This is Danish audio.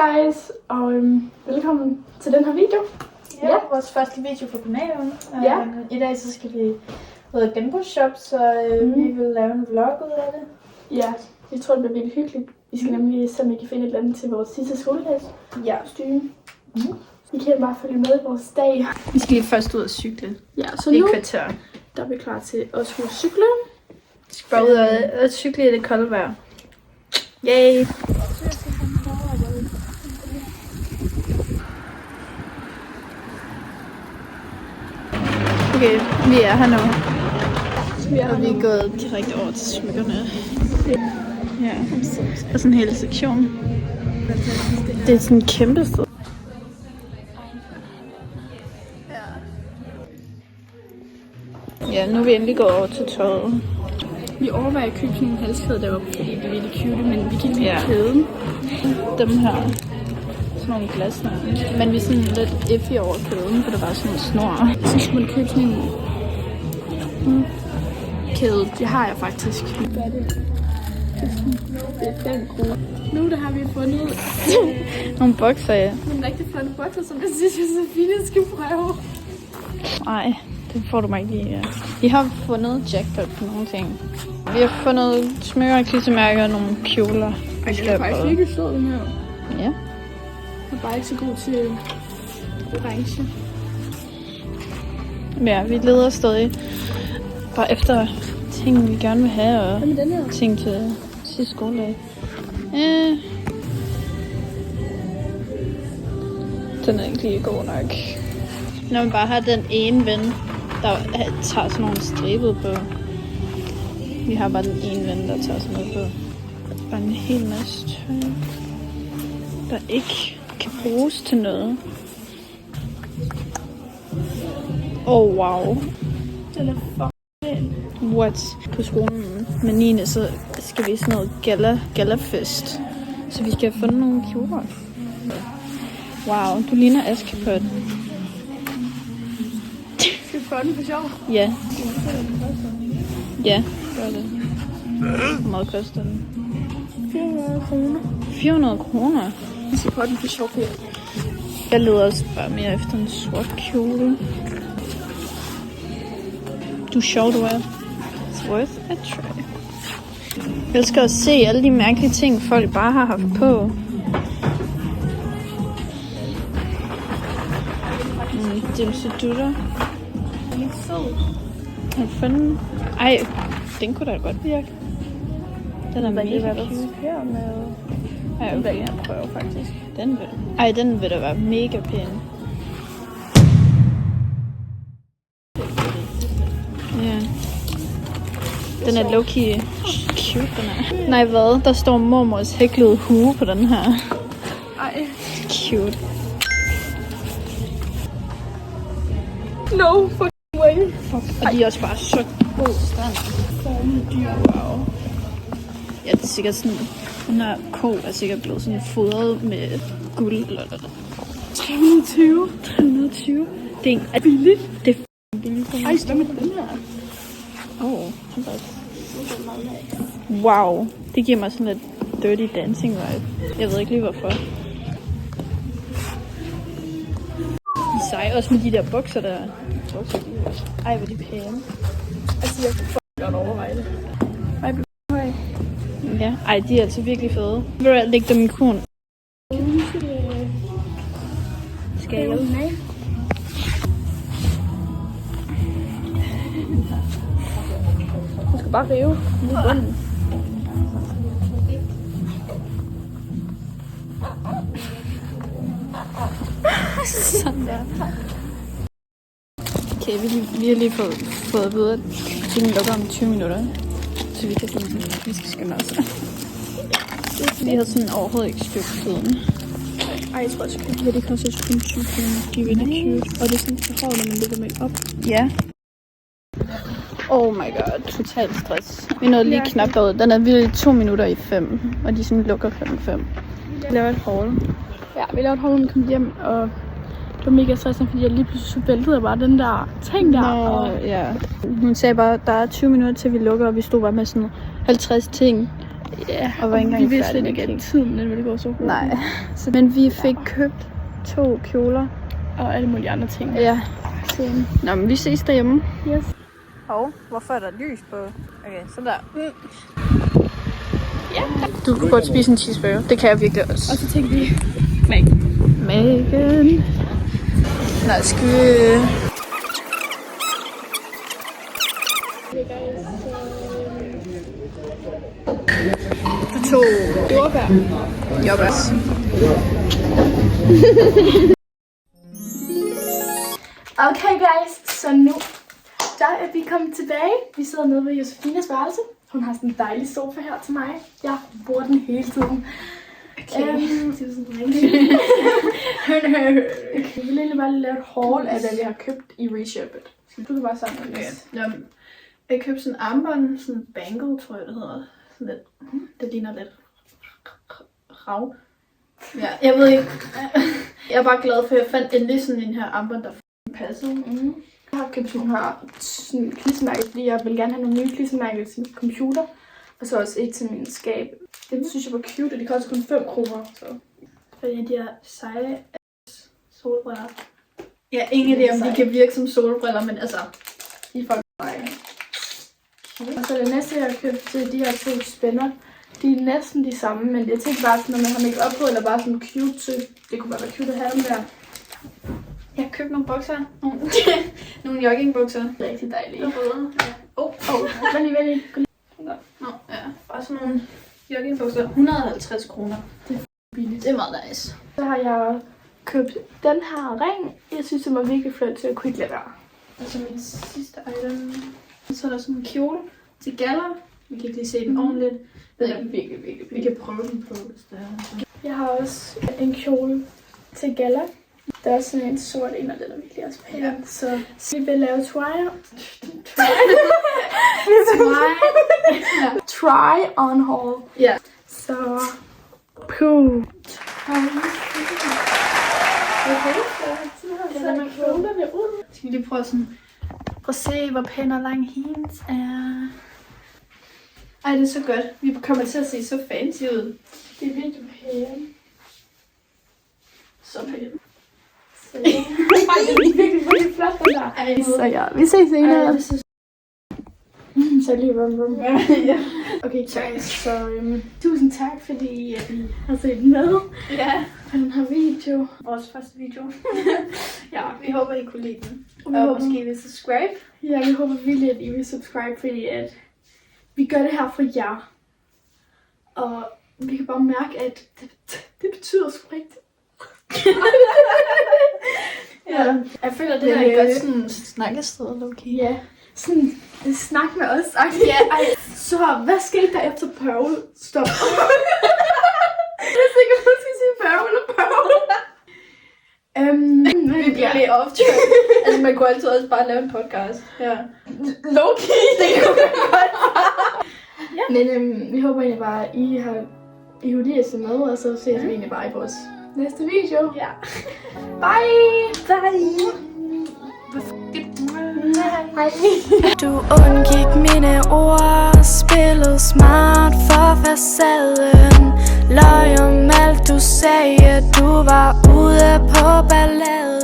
guys, og velkommen til den her video. Ja, vores første video på kanalen. Ja. I dag så skal vi ud og genbrugsshop, så vi vil lave en vlog ud af det. Ja, vi tror det bliver virkelig hyggeligt. Vi skal nemlig se om vi kan finde et eller andet til vores sidste skoledags. Ja. Styre. I kan bare følge med i vores dag. Vi skal lige først ud og cykle. Ja, så I nu kvarter. der er vi klar til at skulle cykle. Vi skal bare ud og cykle i det kolde vejr. Yay! Okay, vi er her nu. Og vi er gået direkte over til smykkerne. Ja, der er sådan en hel sektion. Det er sådan en kæmpe sted. Ja, nu er vi endelig gået over til tøjet. Vi overvejer at købe sådan en halskæde deroppe, fordi det er virkelig cute, men vi kan ikke lide kæden. Dem her. Sådan nogle glas her. Men vi er sådan lidt iffy over kæden, for der var sådan noget snor. Så skulle man købe sådan en kæde. Det har jeg faktisk. Hvad er det? Det er 5 kroner. Nu der har vi fundet Nogle bukser, ja. nogle rigtig flotte bukser, som jeg synes, Josefine skal prøve. Nej, det får du mig ikke lige. Ja. Vi har fundet jackpot på nogle ting. Vi har fundet smykker, klistermærker og nogle kjoler. Ej, det er faktisk virkelig sød, den her. Ja. Jeg er bare ikke så god til orange. Ja, vi leder stadig bare efter ting, vi gerne vil have, og Hvad med den her? ting til sidste skoledag. Den er ikke lige god nok. Når man bare har den ene ven, der tager sådan nogle stribet på. Vi har bare den ene ven, der tager sådan noget på. Bare en hel masse tøj, der ikke kan bruges til noget. Oh wow. Den er fucking. What? På skolen med 9. så skal vi sådan noget gallafest. Så vi skal have fundet nogle kjoler. Wow, du ligner Askepot. Skal vi få den for sjov? Ja. Ja, gør det. Hvor meget koster den? 400 kroner. 400 kroner? Vi skal få den for sjov, Peter. Jeg leder også bare mere efter en sort kjole. Du er sjov, du er. It's worth a try. Jeg elsker at se alle de mærkelige ting, folk bare har haft på. Dimsedutter. Lidt sød. Hvad fanden? Ej, den kunne da godt virke. Den er mega cute. Her med... Ej, Den vil okay. jeg prøve, faktisk. Den vil da være mega pæn. Ja. Den er low-key cute, den her. Nej, hvad? Der står mormors hæklede hue på den her. Ej. Cute. No fucking way. Og de er også bare så god stand. Wow. Ja, det er sikkert sådan, den her ko er sikkert blevet sådan fodret med guld eller noget. 320. 320. Det er billigt. Det er billigt. Ej, hvad med den her? Wow. Det giver mig sådan lidt Dirty Dancing vibe. Jeg ved ikke lige hvorfor. De er seje også med de der bukser der. Ej, hvor de pæne. Altså, jeg kan godt overveje det. Ej, høj. Ja. Ej, de er altså virkelig fede. Vil du lægge dem i kurven? Skal jeg hjælpe? Nej. Du skal bare rive ned i bunden. Sådan der. Okay, vi har lige fået at vide, at butikken lukker om 20 minutter. Så vi kan sådan, vi skal skynde os. Vi har sådan overhovedet ikke styr på tiden. Ej, jeg tror også, at det koster kun 20 kroner. De er virkelig cute. Og det er sådan for hårdt, når man lægger make op. Ja. Oh my god, total stress. Vi nåede lige knap derud. Den er virkelig 2 minutter i 5, og de sådan lukker klokken 5. Vi laver et haul. Ja, vi lavede et hold, når vi kom hjem, og det var mega stressende, fordi jeg lige pludselig så væltede jeg bare den der ting der. Ja. Hun sagde bare, at der er 20 minutter til vi lukker, og vi stod bare med sådan 50 ting Ja, Og var ikke engang vi vidste færdige slet med ikke, at at tiden den ville gå så hurtigt. Nej. Men vi fik købt 2 kjoler. Og alle mulige andre ting. Ja. Så. Nå, men vi ses derhjemme. Yes. Og hvorfor er der lys på? Okay, så der. Ja. Du kunne godt spise en cheeseburger. Det kan jeg virkelig også. Og så tænkte vi, Megan. Nej, skal vi... Du tog jordbær. jordbær. Okay guys, så nu der er vi kommet tilbage. Vi sidder nede ved Josefinas værelse. Hun har sådan en dejlig sofa her til mig. Jeg bruger den hele tiden. Okay, det er sådan rigtig. Vi vil egentlig bare lave et haul af, hvad vi har købt i Reshoppet. Du kan bare samle det. Okay. Jeg købte sådan en armbånd, sådan en bangle, tror jeg det hedder. Sådan lidt, det ligner lidt rav. Ja, jeg ved ikke. Jeg er bare glad for, at jeg fandt endelig sådan en her armbånd, der passede. Jeg har købt sådan her sådan klistermærke, fordi jeg vil gerne have nogle nye klistermærker til min computer. Og så også et til min skab. Det synes jeg var cute, og de koster kun 5 kroner. Så. Fordi de her seje solbriller. Ja, ingen idé om de kan virke som solbriller, men altså, de er fucking seje. Og så det næste, jeg har købt, det er de her 2 spænder. De er næsten de samme, men jeg tænkte bare sådan, når man har make-up på, eller bare sådan cute, så det kunne bare være cute at have dem der. Jeg har købt nogle bukser. Nogle joggingbukser. Rigtig dejlige. Ja. Vent lige. Nå, ja. Bare sådan nogle joggingbukser. 150 kroner. Det er billigt. Det er meget nice. Så har jeg købt den her ring. Jeg synes, det var virkelig flot, så jeg kunne ikke lade være. Altså mit sidste item. Så er der sådan en kjole til galler. Vi kan ikke lige se den ordentligt. Den er virkelig Vi billig. kan prøve den på, hvis det er. Jeg har også en kjole til gala. Der er også sådan en sort en, og den er virkelig også pæn. Ja. Så vi vil lave try on haul. Ja. Så puh. Skal vi lige prøve sådan. Prøv at se, hvor pæn og lang hendes er. Ej, det er så godt. Vi kommer til at se så fancy ud. Det er virkelig pænt. Så pæn. Det er virkelig flot, den der. Ej, Så ja, vi ses senere. Ej, det er så... Så lige rum. Ja. Okay, guys, så tusind tak, fordi I har set med Ja. på den her video. Vores første video. Ja, Vi håber, I kunne lide den. vi Og håber, måske vil subscribe. ja, vi håber virkelig, at I vil subscribe, fordi at vi gør det her for jer. Og vi kan bare mærke, at det betyder sgu rigtigt. Ja. Jeg føler, det Men, er et godt sådan snakkested, okay. Ja, sådan snak med os. Ja, ej. Så hvad skete der efter Pearl? Stop. Jeg er sikker på, at jeg skal sige Pearl eller Pearl. Vi bliver lige off track. Altså, man kunne altid også bare lave en podcast. Ja. Low-key. Det kunne man godt. Men vi håber egentlig bare, at I kunne lide at se med, og så ses vi egentlig bare i vores næste video. Ja. Bye! Bye. Hej! Du undgik mine ord, spillede smart for facaden. Løj om alt du sagde, du var ude på balladen.